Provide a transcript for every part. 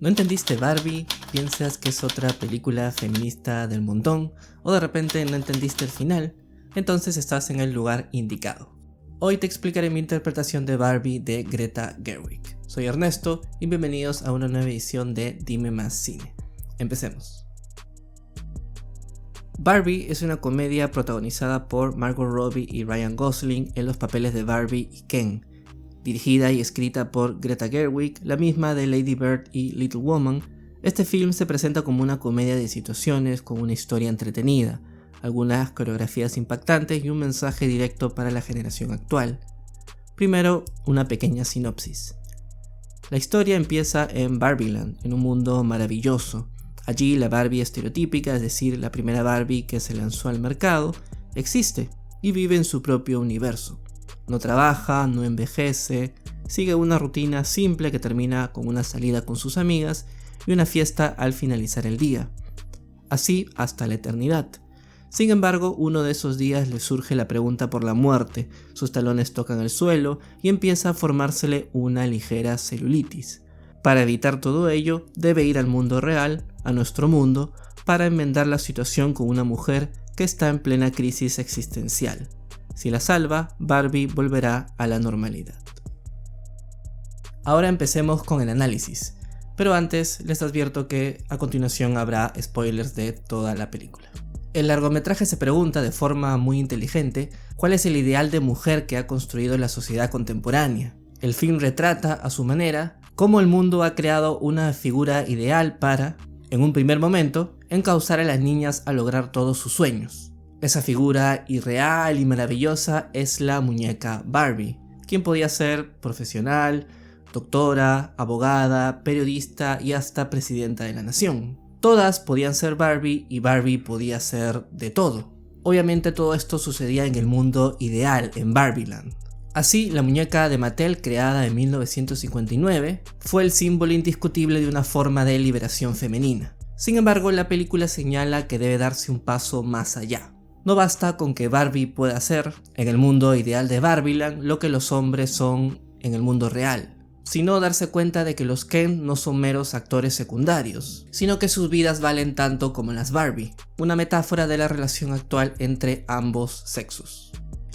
¿No entendiste Barbie? ¿Piensas que es otra película feminista del montón? ¿O de repente no entendiste el final? Entonces estás en el lugar indicado. Hoy te explicaré mi interpretación de Barbie de Greta Gerwig. Soy Ernesto y bienvenidos a una nueva edición de Dime Más Cine. Empecemos. Barbie es una comedia protagonizada por Margot Robbie y Ryan Gosling en los papeles de Barbie y Ken, dirigida y escrita por Greta Gerwig, la misma de Lady Bird y Little Woman. Este film se presenta como una comedia de situaciones con una historia entretenida, algunas coreografías impactantes y un mensaje directo para la generación actual. Primero, una pequeña sinopsis. La historia empieza en Barbieland, en un mundo maravilloso. Allí la Barbie estereotípica, es decir, la primera Barbie que se lanzó al mercado, existe y vive en su propio universo. No trabaja, no envejece, sigue una rutina simple que termina con una salida con sus amigas y una fiesta al finalizar el día. Así hasta la eternidad. Sin embargo, uno de esos días le surge la pregunta por la muerte, sus talones tocan el suelo y empieza a formársele una ligera celulitis. Para evitar todo ello, debe ir al mundo real, a nuestro mundo, para enmendar la situación con una mujer que está en plena crisis existencial. Si la salva, Barbie volverá a la normalidad. Ahora empecemos con el análisis, pero antes les advierto que a continuación habrá spoilers de toda la película. El largometraje se pregunta de forma muy inteligente cuál es el ideal de mujer que ha construido la sociedad contemporánea. El film retrata, a su manera, cómo el mundo ha creado una figura ideal para, en un primer momento, encauzar a las niñas a lograr todos sus sueños. Esa figura irreal y maravillosa es la muñeca Barbie, quien podía ser profesional, doctora, abogada, periodista y hasta presidenta de la nación. Todas podían ser Barbie y Barbie podía ser de todo. Obviamente todo esto sucedía en el mundo ideal, en Barbieland. Así, la muñeca de Mattel, creada en 1959, fue el símbolo indiscutible de una forma de liberación femenina. Sin embargo, la película señala que debe darse un paso más allá. No basta con que Barbie pueda hacer, en el mundo ideal de Barbieland, lo que los hombres son en el mundo real, sino darse cuenta de que los Ken no son meros actores secundarios, sino que sus vidas valen tanto como las Barbie, una metáfora de la relación actual entre ambos sexos.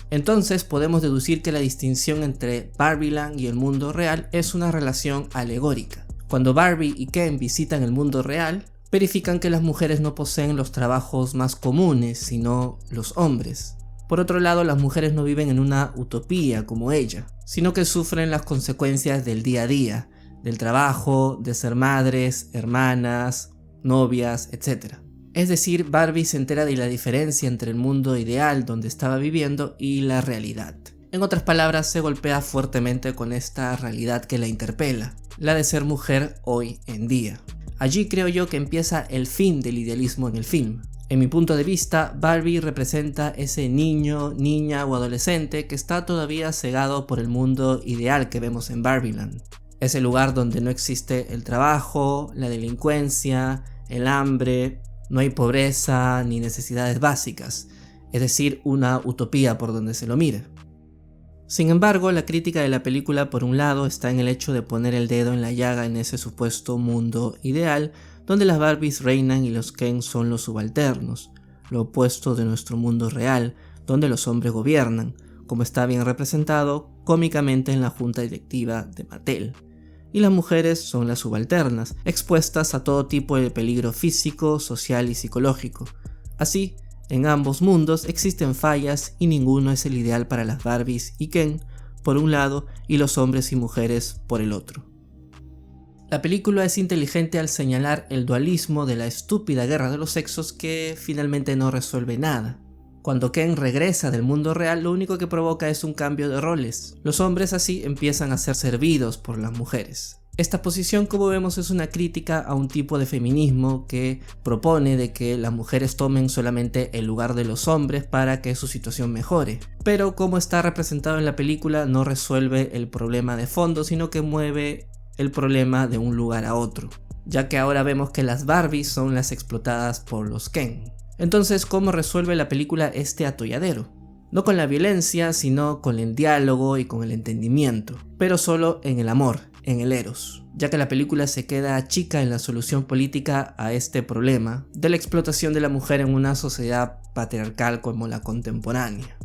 Entonces podemos deducir que la distinción entre Barbieland y el mundo real es una relación alegórica. Cuando Barbie y Ken visitan el mundo real, verifican que las mujeres no poseen los trabajos más comunes, sino los hombres. Por otro lado, las mujeres no viven en una utopía como ella, sino que sufren las consecuencias del día a día, del trabajo, de ser madres, hermanas, novias, etc. Es decir, Barbie se entera de la diferencia entre el mundo ideal donde estaba viviendo y la realidad. En otras palabras, se golpea fuertemente con esta realidad que la interpela, la de ser mujer hoy en día. Allí creo yo que empieza el fin del idealismo en el film. En mi punto de vista, Barbie representa ese niño, niña o adolescente que está todavía cegado por el mundo ideal que vemos en Barbieland. Ese lugar donde no existe el trabajo, la delincuencia, el hambre, no hay pobreza ni necesidades básicas, es decir, una utopía por donde se lo mire. Sin embargo, la crítica de la película por un lado está en el hecho de poner el dedo en la llaga en ese supuesto mundo ideal donde las Barbies reinan y los Ken son los subalternos, lo opuesto de nuestro mundo real, donde los hombres gobiernan, como está bien representado cómicamente en la junta directiva de Mattel. Y las mujeres son las subalternas, expuestas a todo tipo de peligro físico, social y psicológico. Así, en ambos mundos existen fallas y ninguno es el ideal para las Barbies y Ken por un lado y los hombres y mujeres por el otro. La película es inteligente al señalar el dualismo de la estúpida guerra de los sexos que finalmente no resuelve nada. Cuando Ken regresa del mundo real, lo único que provoca es un cambio de roles. Los hombres así empiezan a ser servidos por las mujeres. Esta posición, como vemos, es una crítica a un tipo de feminismo que propone de que las mujeres tomen solamente el lugar de los hombres para que su situación mejore. Pero como está representado en la película, no resuelve el problema de fondo, sino que mueve el problema de un lugar a otro, ya que ahora vemos que las Barbies son las explotadas por los Ken. Entonces, ¿cómo resuelve la película este atolladero? No con la violencia, sino con el diálogo y con el entendimiento, pero solo en el amor, en el Eros, ya que la película se queda chica en la solución política a este problema de la explotación de la mujer en una sociedad patriarcal como la contemporánea.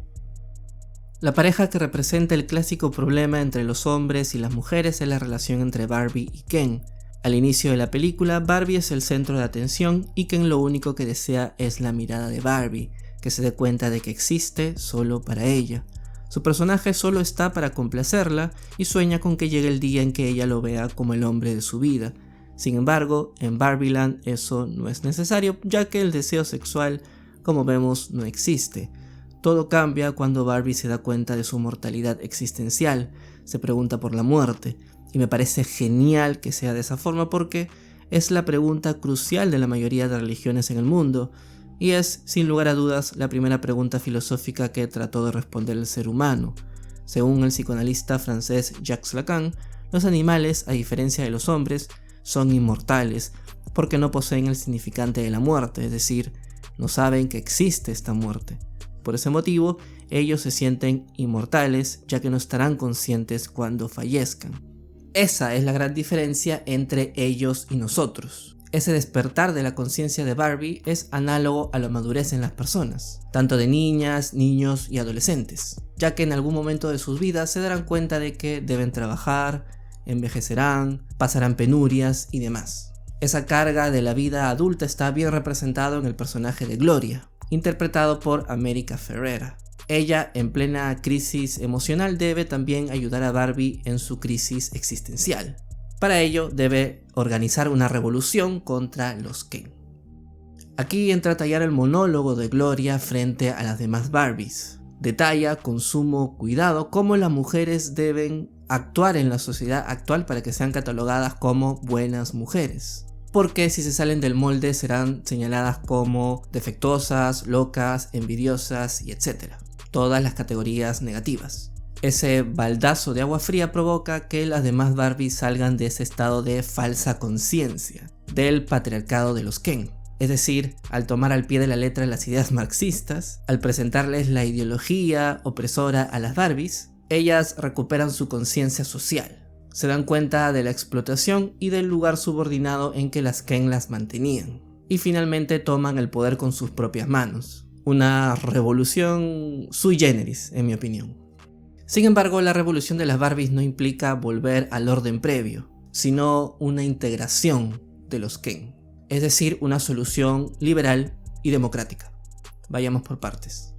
La pareja que representa el clásico problema entre los hombres y las mujeres es la relación entre Barbie y Ken. Al inicio de la película, Barbie es el centro de atención y Ken lo único que desea es la mirada de Barbie, que se dé cuenta de que existe solo para ella. Su personaje solo está para complacerla y sueña con que llegue el día en que ella lo vea como el hombre de su vida. Sin embargo, en Barbieland eso no es necesario, ya que el deseo sexual, como vemos, no existe. Todo cambia cuando Barbie se da cuenta de su mortalidad existencial, se pregunta por la muerte, y me parece genial que sea de esa forma porque es la pregunta crucial de la mayoría de religiones en el mundo, y es, sin lugar a dudas, la primera pregunta filosófica que trató de responder el ser humano. Según el psicoanalista francés Jacques Lacan, los animales, a diferencia de los hombres, son inmortales, porque no poseen el significante de la muerte, es decir, no saben que existe esta muerte. Por ese motivo, ellos se sienten inmortales, ya que no estarán conscientes cuando fallezcan. Esa es la gran diferencia entre ellos y nosotros. Ese despertar de la conciencia de Barbie es análogo a la madurez en las personas, tanto de niñas, niños y adolescentes, ya que en algún momento de sus vidas se darán cuenta de que deben trabajar, envejecerán, pasarán penurias y demás. Esa carga de la vida adulta está bien representado en el personaje de Gloria, interpretado por America Ferrera. Ella, en plena crisis emocional, debe también ayudar a Barbie en su crisis existencial. Para ello, debe organizar una revolución contra los Ken. Aquí entra a tallar el monólogo de Gloria frente a las demás Barbies. Detalla con sumo cuidado cómo las mujeres deben actuar en la sociedad actual para que sean catalogadas como buenas mujeres. Porque si se salen del molde serán señaladas como defectuosas, locas, envidiosas y etc. Todas las categorías negativas. Ese baldazo de agua fría provoca que las demás Barbies salgan de ese estado de falsa conciencia, del patriarcado de los Ken. Es decir, al tomar al pie de la letra las ideas marxistas, al presentarles la ideología opresora a las Barbies, ellas recuperan su conciencia social. Se dan cuenta de la explotación y del lugar subordinado en que las Ken las mantenían. Y finalmente toman el poder con sus propias manos. Una revolución sui generis, en mi opinión. Sin embargo, la revolución de las Barbies no implica volver al orden previo, sino una integración de los Ken. Es decir, una solución liberal y democrática. Vayamos por partes.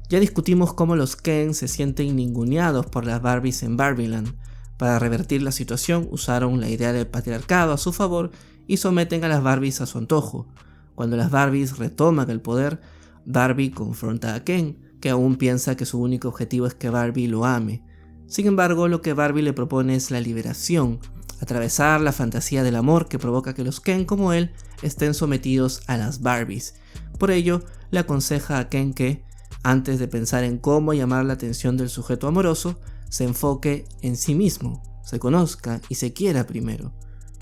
Ya discutimos cómo los Ken se sienten ninguneados por las Barbies en Barbieland. Para revertir la situación usaron la idea del patriarcado a su favor y someten a las Barbies a su antojo. Cuando las Barbies retoman el poder, Barbie confronta a Ken, que aún piensa que su único objetivo es que Barbie lo ame. Sin embargo, lo que Barbie le propone es la liberación, atravesar la fantasía del amor que provoca que los Ken como él estén sometidos a las Barbies. Por ello, le aconseja a Ken que, antes de pensar en cómo llamar la atención del sujeto amoroso, se enfoque en sí mismo, se conozca y se quiera primero.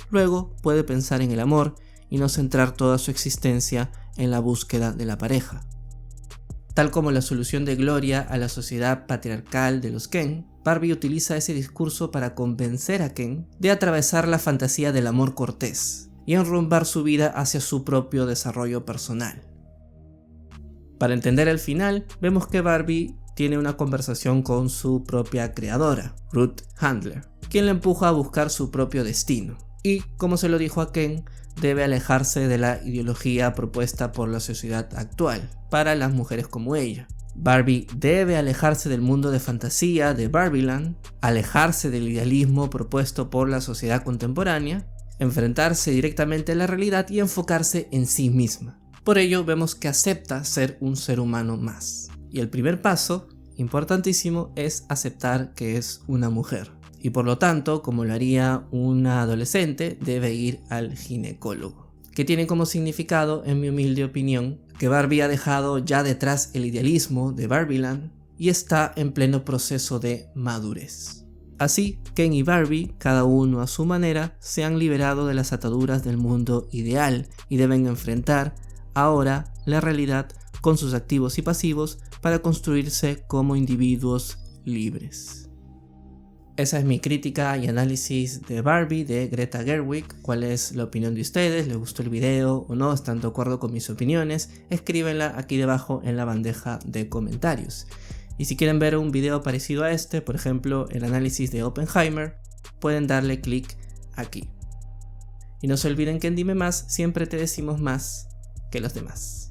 Luego puede pensar en el amor y no centrar toda su existencia en la búsqueda de la pareja. Tal como la solución de Gloria a la sociedad patriarcal de los Ken, Barbie utiliza ese discurso para convencer a Ken de atravesar la fantasía del amor cortés y enrumbar su vida hacia su propio desarrollo personal. Para entender el final, vemos que Barbie tiene una conversación con su propia creadora, Ruth Handler, quien la empuja a buscar su propio destino. Y, como se lo dijo a Ken, debe alejarse de la ideología propuesta por la sociedad actual para las mujeres como ella. Barbie debe alejarse del mundo de fantasía de Barbieland, alejarse del idealismo propuesto por la sociedad contemporánea, enfrentarse directamente a la realidad y enfocarse en sí misma. Por ello vemos que acepta ser un ser humano más. Y el primer paso, importantísimo, es aceptar que es una mujer. Y por lo tanto, como lo haría una adolescente, debe ir al ginecólogo. Que tiene como significado, en mi humilde opinión, que Barbie ha dejado ya detrás el idealismo de Barbieland y está en pleno proceso de madurez. Así, Ken y Barbie, cada uno a su manera, se han liberado de las ataduras del mundo ideal y deben enfrentar ahora la realidad con sus activos y pasivos para construirse como individuos libres. Esa es mi crítica y análisis de Barbie de Greta Gerwig. ¿Cuál es la opinión de ustedes? ¿Les gustó el video o no? ¿Están de acuerdo con mis opiniones? Escríbenla aquí debajo en la bandeja de comentarios. Y si quieren ver un video parecido a este, por ejemplo el análisis de Oppenheimer, pueden darle clic aquí. Y no se olviden que en Dime Más siempre te decimos más que los demás.